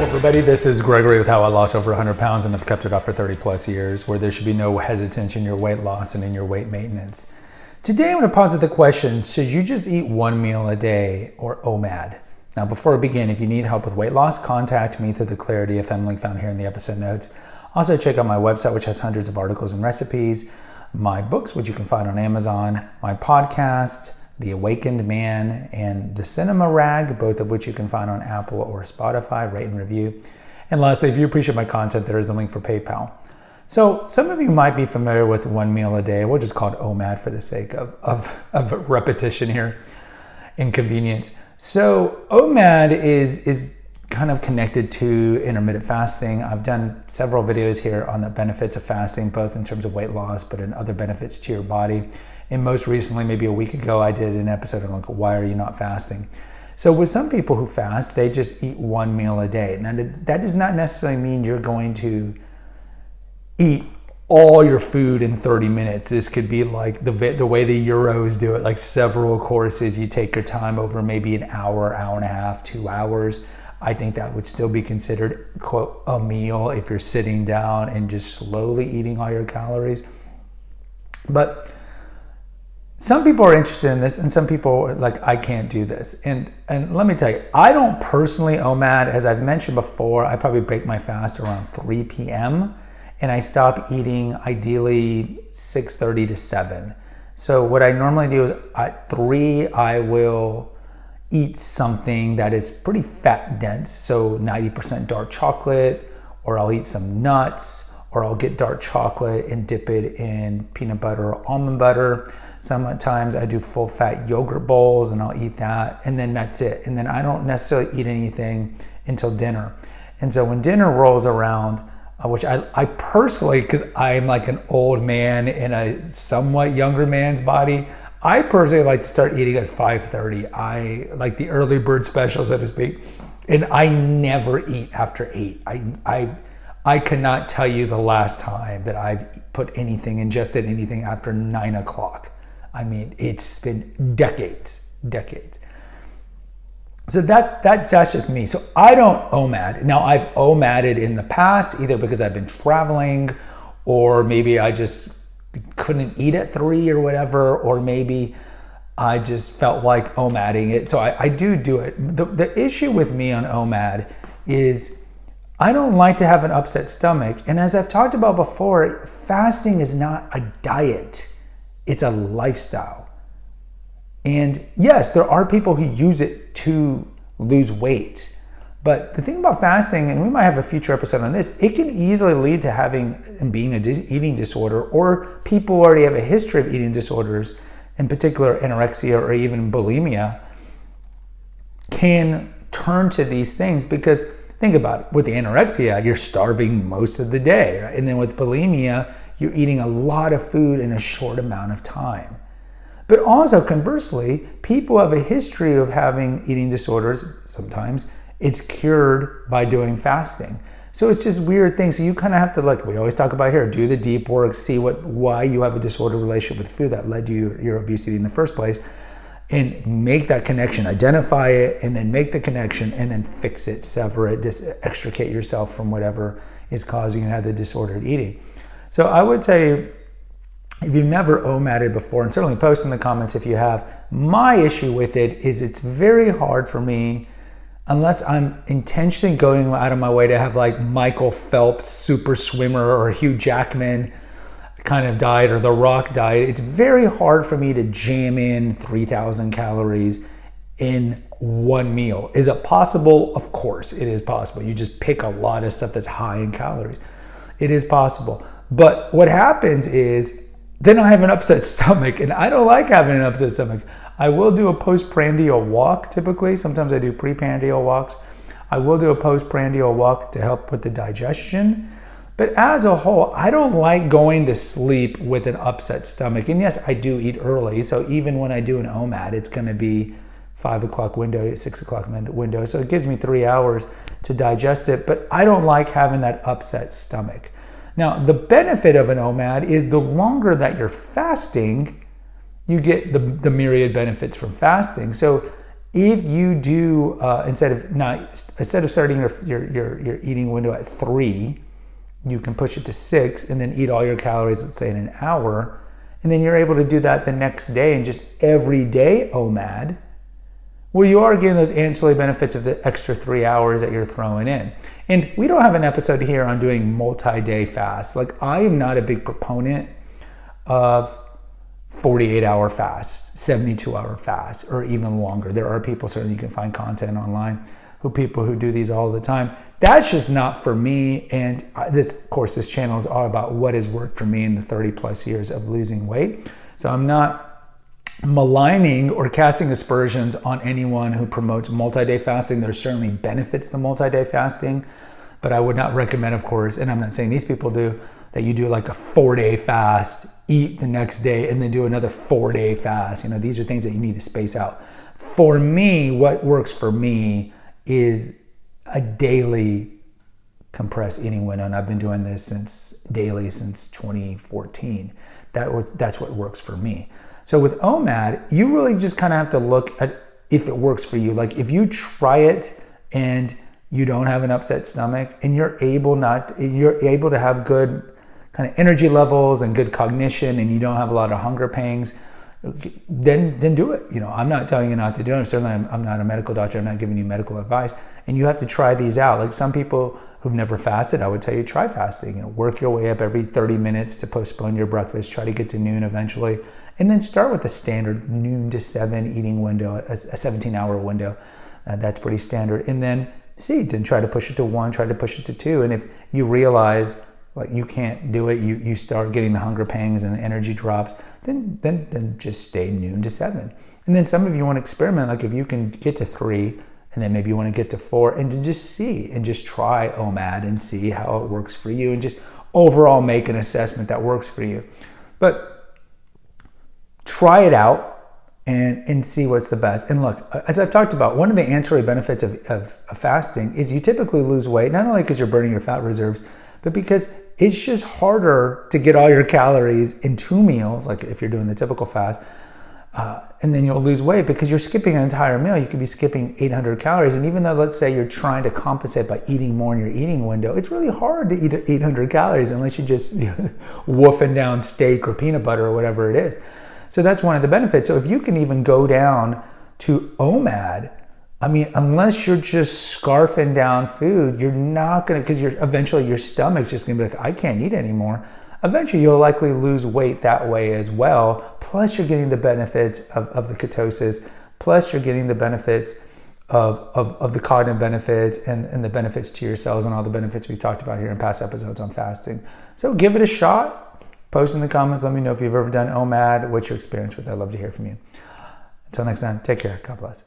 Everybody, this is Gregory with How I Lost Over 100 Pounds and have kept it off for 30 plus years, where there should be no hesitance in your weight loss and in your weight maintenance. Today I'm going to posit the question, should you just eat one meal a day or O.M.A.D? Now before I begin, if you need help with weight loss, contact me through the Clarity FM link found here in the episode notes. Also check out my website, which has hundreds of articles and recipes, my books, which you can find on Amazon, my podcast, The Awakened Man, and The Cinema Rag, both of which you can find on Apple or Spotify. Rate and review. And lastly, if you appreciate my content, there is a link for PayPal. So some of you might be familiar with one meal a day. We'll just call it O.M.A.D for the sake of repetition here, inconvenience. So O.M.A.D is kind of connected to intermittent fasting. I've done several videos here on the benefits of fasting, both in terms of weight loss, but in other benefits to your body. And most recently, maybe a week ago, I did an episode on why are you not fasting? So with some people who fast, they just eat one meal a day. Now that does not necessarily mean you're going to eat all your food in 30 minutes. This could be like the way the Euros do it, like several courses. You take your time over maybe an hour, hour and a half, 2 hours. I think that would still be considered, quote, a meal if you're sitting down and just slowly eating all your calories. But some people are interested in this and some people are like, I can't do this. And let me tell you, I don't personally O.M.A.D. As I've mentioned before, I probably break my fast around 3 p.m. and I stop eating ideally 6:30 to 7. So what I normally do is at 3, I will eat something that is pretty fat dense, so 90% dark chocolate, or I'll eat some nuts, or I'll get dark chocolate and dip it in peanut butter or almond butter. Sometimes I do full fat yogurt bowls and I'll eat that, and then that's it. And then I don't necessarily eat anything until dinner. And so when dinner rolls around, which I personally, because I'm like an old man in a somewhat younger man's body, I personally like to start eating at 5:30. I like the early bird special, so to speak, and I never eat after 8. I cannot tell you the last time that I've ingested anything after 9 o'clock. I mean, it's been decades. So that's just me. So I don't O.M.A.D. Now I've O.M.A.D'd in the past, either because I've been traveling, or maybe I just couldn't eat at 3 or whatever, or maybe I just felt like O.M.A.D'ing it. So I do it. The issue with me on O.M.A.D is I don't like to have an upset stomach. And as I've talked about before, fasting is not a diet. It's a lifestyle. And yes, there are people who use it to lose weight. But the thing about fasting, and we might have a future episode on this, it can easily lead to having and being an eating disorder, or people who already have a history of eating disorders, in particular anorexia or even bulimia, can turn to these things. Because think about it, with the anorexia, you're starving most of the day, right? And then with bulimia, you're eating a lot of food in a short amount of time. But also conversely, people have a history of having eating disorders. Sometimes it's cured by doing fasting. So it's just weird things. So you kind of have to, like we always talk about here, do the deep work, see why you have a disordered relationship with food that led to your obesity in the first place, and make that connection, identify it, and then make the connection, and then fix it, sever it, extricate yourself from whatever is causing you to have the disordered eating. So I would say, if you've never O.M.A.D'd before, and certainly post in the comments if you have, my issue with it is it's very hard for me, unless I'm intentionally going out of my way to have like Michael Phelps super swimmer or Hugh Jackman kind of diet or The Rock diet. It's very hard for me to jam in 3,000 calories in one meal. Is it possible? Of course it is possible. You just pick a lot of stuff that's high in calories. It is possible. But what happens is then I have an upset stomach, and I don't like having an upset stomach. I will do a postprandial walk typically. Sometimes I do preprandial walks. I will do a postprandial walk to help with the digestion. But as a whole, I don't like going to sleep with an upset stomach. And yes, I do eat early. So even when I do an O.M.A.D, it's going to be 5 o'clock window, 6 o'clock window. So it gives me 3 hours to digest it. But I don't like having that upset stomach. Now, the benefit of an O.M.A.D is the longer that you're fasting, you get the myriad benefits from fasting. So If you do, instead of starting your eating window at 3, you can push it to 6 and then eat all your calories, let's say in an hour. And then you're able to do that the next day and just every day O.M.A.D, where you are getting those ancillary benefits of the extra 3 hours that you're throwing in. And we don't have an episode here on doing multi-day fasts. Like, I am not a big proponent of 48-hour fasts, 72-hour fasts, or even longer. There are people, certainly you can find content online, people who do these all the time. That's just not for me. And this channel is all about what has worked for me in the 30 plus years of losing weight. So I'm not maligning or casting aspersions on anyone who promotes multi-day fasting. There's certainly benefits to multi-day fasting, but I would not recommend, of course, and I'm not saying these people do, that you do like a 4-day fast, eat the next day, and then do another 4-day fast. These are things that you need to space out. For me, what works for me is a daily compressed eating window, and I've been doing this since 2014. That's what works for me. So with O.M.A.D, you really just kind of have to look at if it works for you. Like, if you try it and you don't have an upset stomach and you're able to have good kind of energy levels and good cognition and you don't have a lot of hunger pangs, then do it. I'm not telling you not to do it. Certainly I'm not a medical doctor. I'm not giving you medical advice. And you have to try these out. Like, some people who've never fasted, I would tell you try fasting. Work your way up every 30 minutes to postpone your breakfast. Try to get to noon eventually. And then start with a standard noon to 7 eating window, a 17-hour window. That's pretty standard. And then try to push it to 1, try to push it to 2. And if you realize like you can't do it, you start getting the hunger pangs and the energy drops, then just stay noon to 7. And then some of you want to experiment, like if you can get to 3, and then maybe you want to get to 4, and to just try O.M.A.D and see how it works for you, and just overall make an assessment that works for you. But try it out and see what's the best. And look, as I've talked about, one of the ancillary benefits of fasting is you typically lose weight, not only because you're burning your fat reserves, but because it's just harder to get all your calories in 2 meals, like if you're doing the typical fast, and then you'll lose weight because you're skipping an entire meal. You could be skipping 800 calories. And even though, let's say, you're trying to compensate by eating more in your eating window, it's really hard to eat 800 calories unless you're just woofing down steak or peanut butter or whatever it is. So that's one of the benefits. So if you can even go down to O.M.A.D, unless you're just scarfing down food, you're not going to, because eventually your stomach's just going to be like, I can't eat anymore. Eventually you'll likely lose weight that way as well. Plus you're getting the benefits of the ketosis. Plus you're getting the benefits of the cognitive benefits and the benefits to your cells and all the benefits we've talked about here in past episodes on fasting. So give it a shot. Post in the comments. Let me know if you've ever done O.M.A.D. What's your experience with it? I'd love to hear from you. Until next time, take care. God bless.